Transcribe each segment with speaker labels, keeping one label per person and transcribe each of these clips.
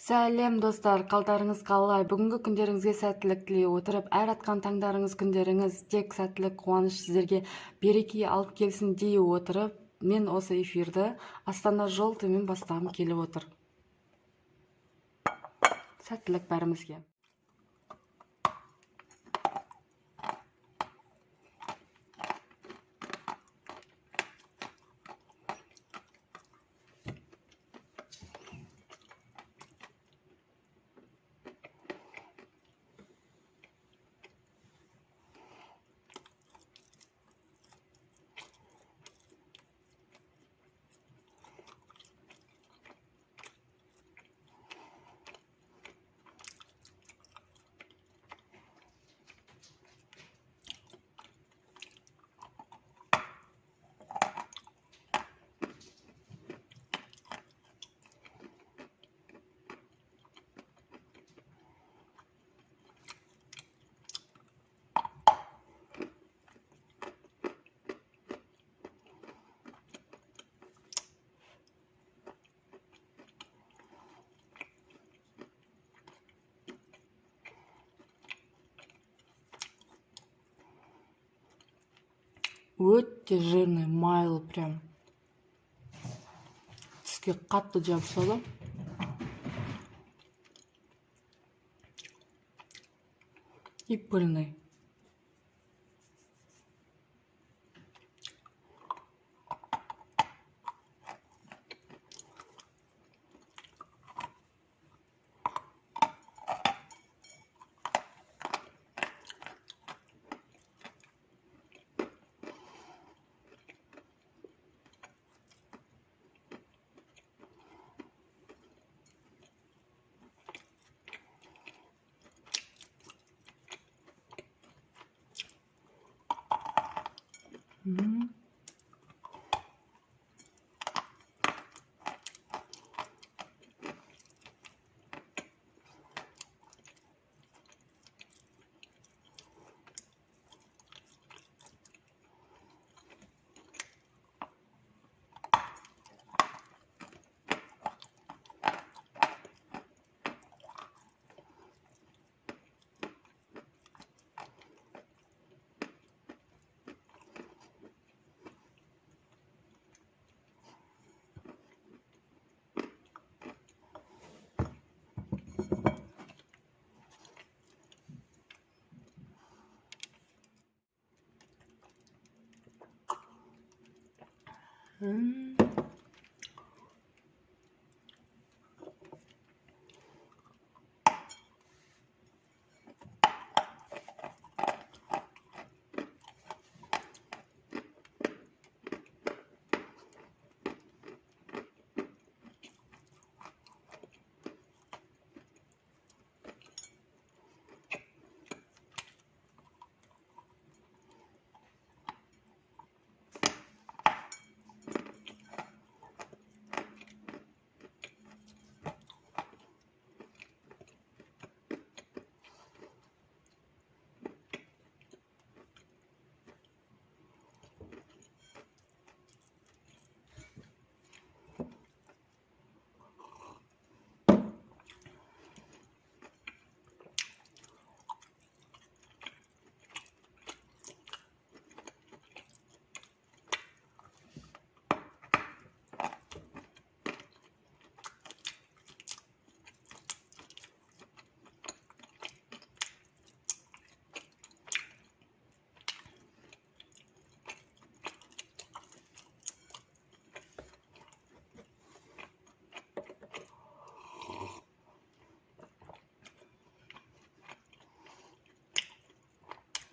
Speaker 1: Сәлем достар, қалдарыңыз қалай? Бүгінгі күндеріңізге сәттілік тілей отырып, әр атқан таңдарыңыз, күндеріңіз тек сәттілік, қуаныш сіздерге береке алып келсін дей отырып, мен осы эфирді Астана жол төмен бастағым келіп отыр. Сәттілік бәрімізге. Өте жирный, майлы прям. Тіске қатты жабысады. И пыльный.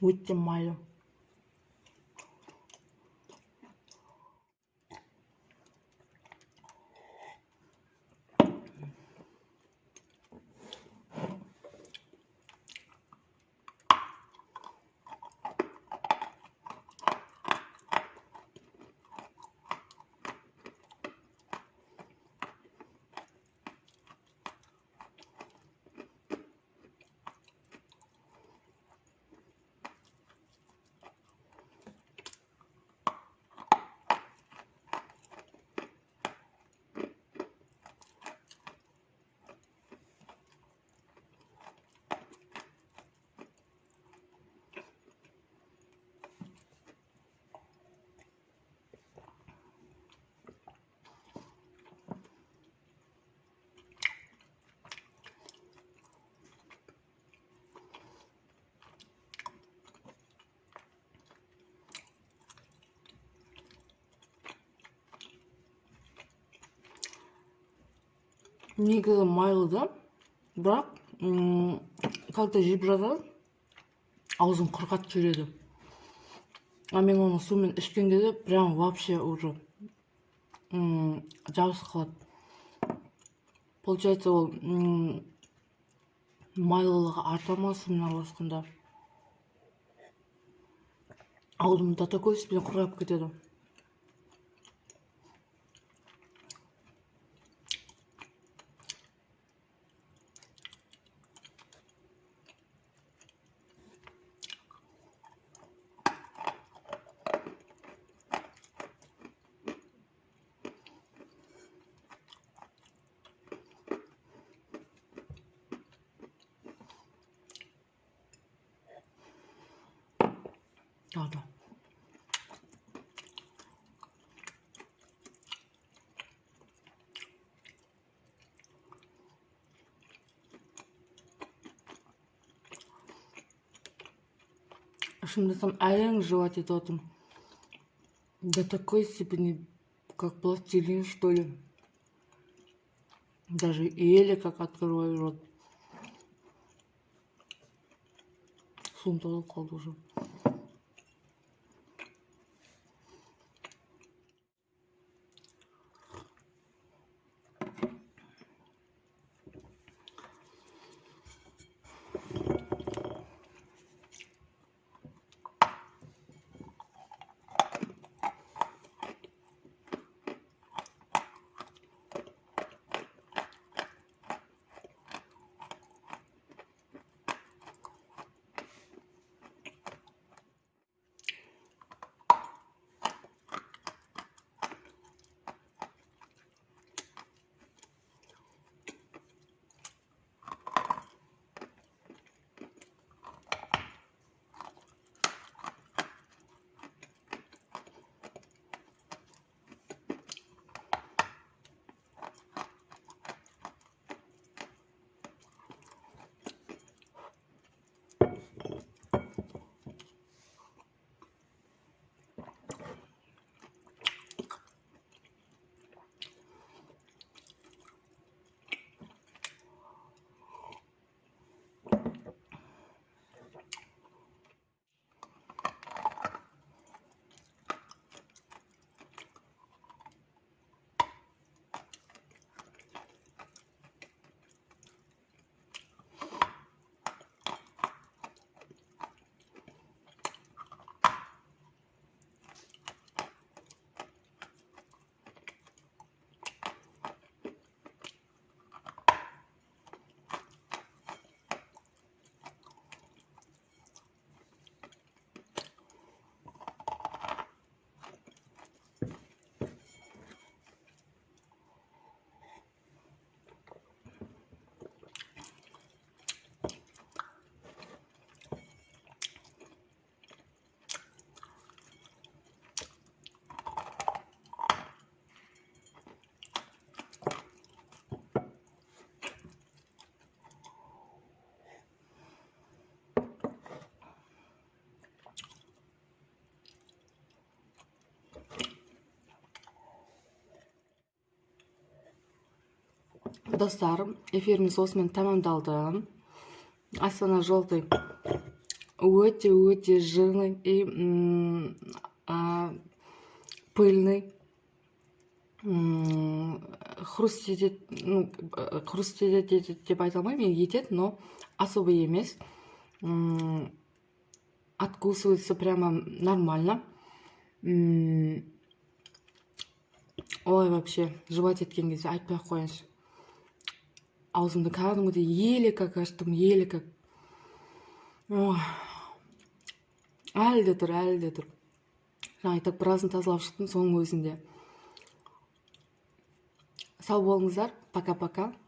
Speaker 1: Өте майлы. негізі майлы да, бірақ когда жеп жатады, аузым құрғатып жібереді. А мен оны сумен ішкен кезде прям вообще уже жабысып қалады. Получается, ол майлылығы арта ма сумен араласқанда? Аузым до такой степени құрғап кетеді. Да. Шынымды әрең жевать етіп до такой степени, как пластилин, что ли. Даже еле как открываю рот. Суым толып қалды уже. Достар, эфирimiz осымен тамамдалды. Астана желтый өте жирный и пыльный. Хрустит деп айта алмаймын, етеді, но особо емес. Откусывается прямо нормально. Ой, вообще, жевать еткен кезде айтпай-ақ қояйыншы. Аузымды кәдімгідей еле как аштым, еле как. Әлі де тұр. Жаңа айтып біразын тазалап шықтым соның өзінде. Сау болыңыздар, пока-пока.